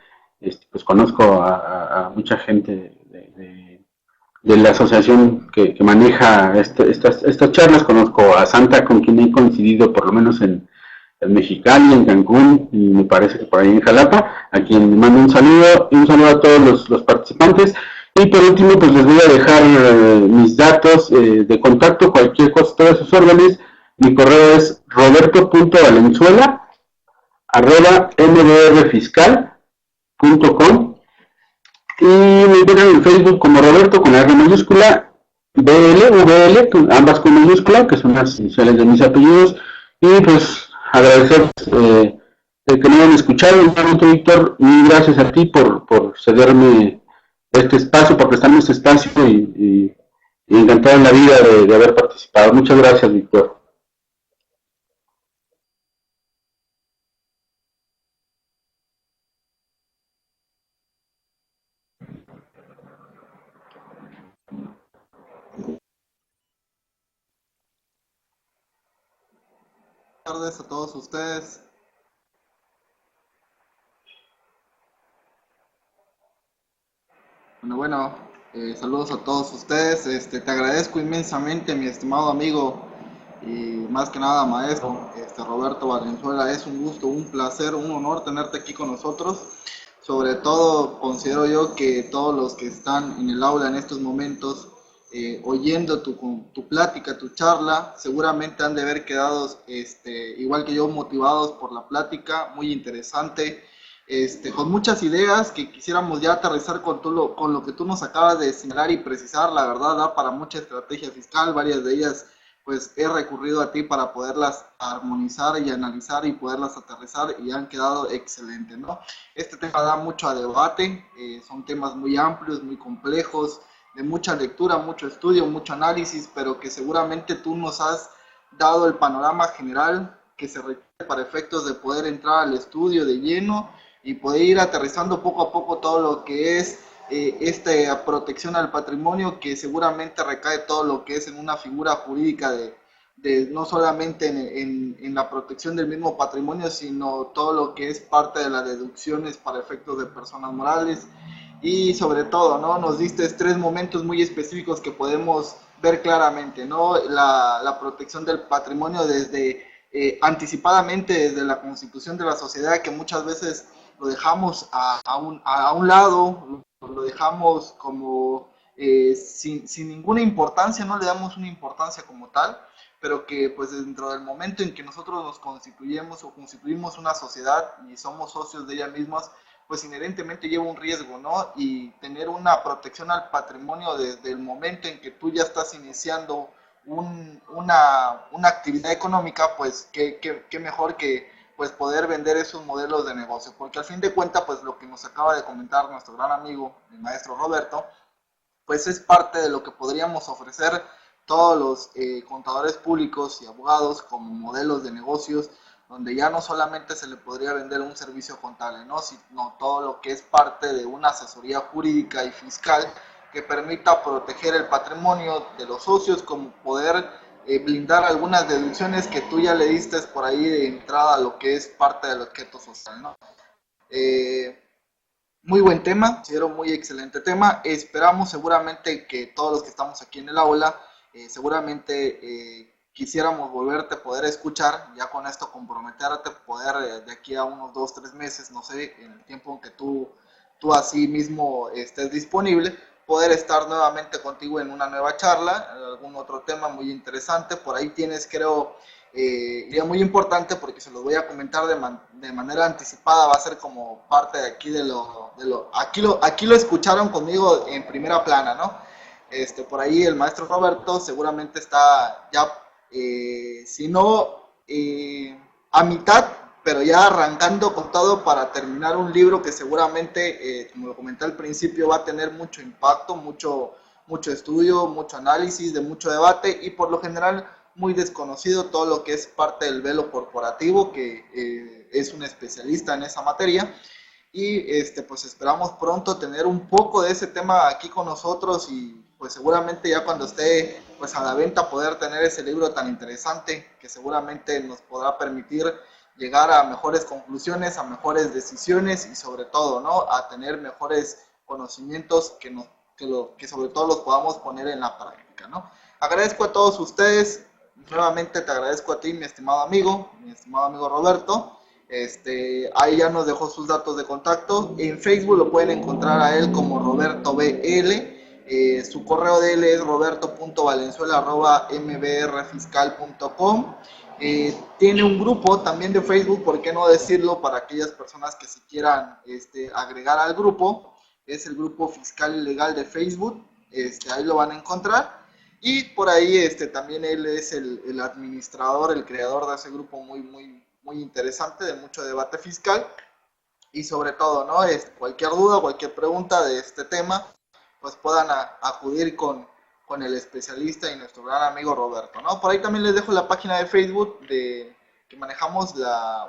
pues conozco a mucha gente de la asociación que maneja estas charlas. Conozco a Santa, con quien he coincidido por lo menos en Mexicali, en Cancún y me parece que por ahí en Jalapa, a quien mando un saludo y un saludo a todos los participantes. Y por último, pues les voy a dejar mis datos de contacto, cualquier cosa, todas sus órdenes. Mi correo es roberto.valenzuela@mdrfiscal.com y me encuentran en Facebook como Roberto con R mayúscula, VL, ambas con mayúscula, que son las iniciales de mis apellidos. Y pues agradecer el que me hayan escuchado. Nuevamente, Víctor, mil gracias a ti por cederme este espacio, por prestarme este espacio y encantado en la vida de haber participado. Muchas gracias, Víctor. Buenas tardes a todos ustedes. Bueno, saludos a todos ustedes. Te agradezco inmensamente, mi estimado amigo y más que nada maestro, Roberto Valenzuela. Es un gusto, un placer, un honor tenerte aquí con nosotros. Sobre todo considero yo que todos los que están en el aula en estos momentos oyendo tu plática, tu charla, seguramente han de haber quedado igual que yo, motivados por la plática, muy interesante, con muchas ideas que quisiéramos ya aterrizar con lo que tú nos acabas de señalar y precisar. La verdad da para mucha estrategia fiscal, varias de ellas pues he recurrido a ti para poderlas armonizar y analizar y poderlas aterrizar y han quedado excelentes, ¿no? Este tema da mucho a debate, son temas muy amplios, muy complejos, de mucha lectura, mucho estudio, mucho análisis, pero que seguramente tú nos has dado el panorama general que se requiere para efectos de poder entrar al estudio de lleno y poder ir aterrizando poco a poco todo lo que es esta protección al patrimonio, que seguramente recae todo lo que es en una figura jurídica de no solamente en la protección del mismo patrimonio, sino todo lo que es parte de las deducciones para efectos de personas morales. Y sobre todo, ¿no? Nos diste 3 momentos muy específicos que podemos ver claramente, ¿no? La protección del patrimonio desde anticipadamente desde la constitución de la sociedad, que muchas veces lo dejamos a un lado, lo dejamos como sin ninguna importancia, no le damos una importancia como tal, pero que pues dentro del momento en que nosotros nos constituyemos o constituimos una sociedad y somos socios de ella mismas, pues inherentemente lleva un riesgo, ¿no? Y tener una protección al patrimonio desde el momento en que tú ya estás iniciando una actividad económica, pues qué mejor que pues poder vender esos modelos de negocio, porque al fin de cuentas, pues lo que nos acaba de comentar nuestro gran amigo, el maestro Roberto, pues es parte de lo que podríamos ofrecer todos los contadores públicos y abogados como modelos de negocios, donde ya no solamente se le podría vender un servicio contable, ¿no? Sino todo lo que es parte de una asesoría jurídica y fiscal que permita proteger el patrimonio de los socios, como poder blindar algunas deducciones que tú ya le diste por ahí de entrada a lo que es parte del objeto social, ¿no? Muy buen tema, considero muy excelente tema. Esperamos seguramente que todos los que estamos aquí en el aula, seguramente quisiéramos volverte a poder escuchar, ya con esto comprometerte, poder de aquí a unos 2-3 meses, no sé, en el tiempo en que tú así mismo estés disponible, poder estar nuevamente contigo en una nueva charla, algún otro tema muy interesante. Por ahí tienes, creo, idea muy importante, porque se los voy a comentar de manera anticipada, va a ser como parte de aquí aquí lo escucharon conmigo en primera plana, ¿no? Por ahí el maestro Roberto seguramente está ya sino a mitad, pero ya arrancando con todo para terminar un libro que seguramente, como lo comenté al principio, va a tener mucho impacto, mucho estudio, mucho análisis, de mucho debate y por lo general muy desconocido todo lo que es parte del velo corporativo, que es un especialista en esa materia. Y pues esperamos pronto tener un poco de ese tema aquí con nosotros y pues seguramente ya cuando esté pues a la venta poder tener ese libro tan interesante que seguramente nos podrá permitir llegar a mejores conclusiones, a mejores decisiones y sobre todo, ¿no?, a tener mejores conocimientos que sobre todo los podamos poner en la práctica, ¿no? Agradezco a todos ustedes, nuevamente te agradezco a ti, mi estimado amigo Roberto. Ahí ya nos dejó sus datos de contacto. En Facebook lo pueden encontrar a él como Roberto BL. Su correo de él es roberto.valenzuela@mbrfiscal.com. Tiene un grupo también de Facebook, por qué no decirlo, para aquellas personas que se quieran agregar al grupo. Es el grupo Fiscal y Legal de Facebook. Ahí lo van a encontrar. Y por ahí también él es el administrador, el creador de ese grupo muy interesante, de mucho debate fiscal. Y sobre todo, ¿no?, cualquier duda, cualquier pregunta de este tema, pues puedan acudir con el especialista y nuestro gran amigo Roberto, ¿no? Por ahí también les dejo la página de Facebook que manejamos,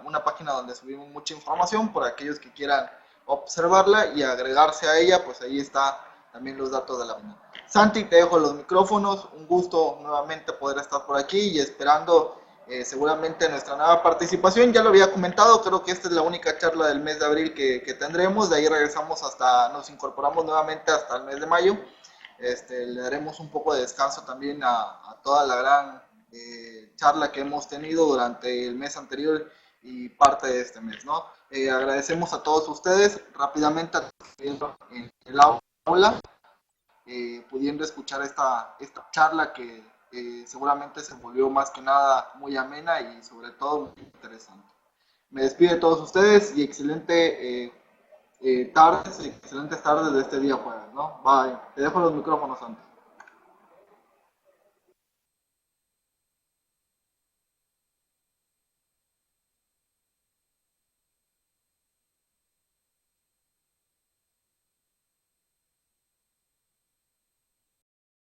una página donde subimos mucha información por aquellos que quieran observarla y agregarse a ella, pues ahí está también los datos de la página. Santi, te dejo los micrófonos, un gusto nuevamente poder estar por aquí y esperando seguramente nuestra nueva participación. Ya lo había comentado, creo que esta es la única charla del mes de abril que tendremos, de ahí regresamos nos incorporamos nuevamente hasta el mes de mayo. Le daremos un poco de descanso también a toda la gran charla que hemos tenido durante el mes anterior y parte de este mes, ¿no? Agradecemos a todos ustedes, rápidamente en el aula, pudiendo escuchar esta charla que seguramente se volvió más que nada muy amena y sobre todo muy interesante. Me despido de todos ustedes y excelentes tardes de este día jueves, ¿no? Bye. Te dejo los micrófonos antes.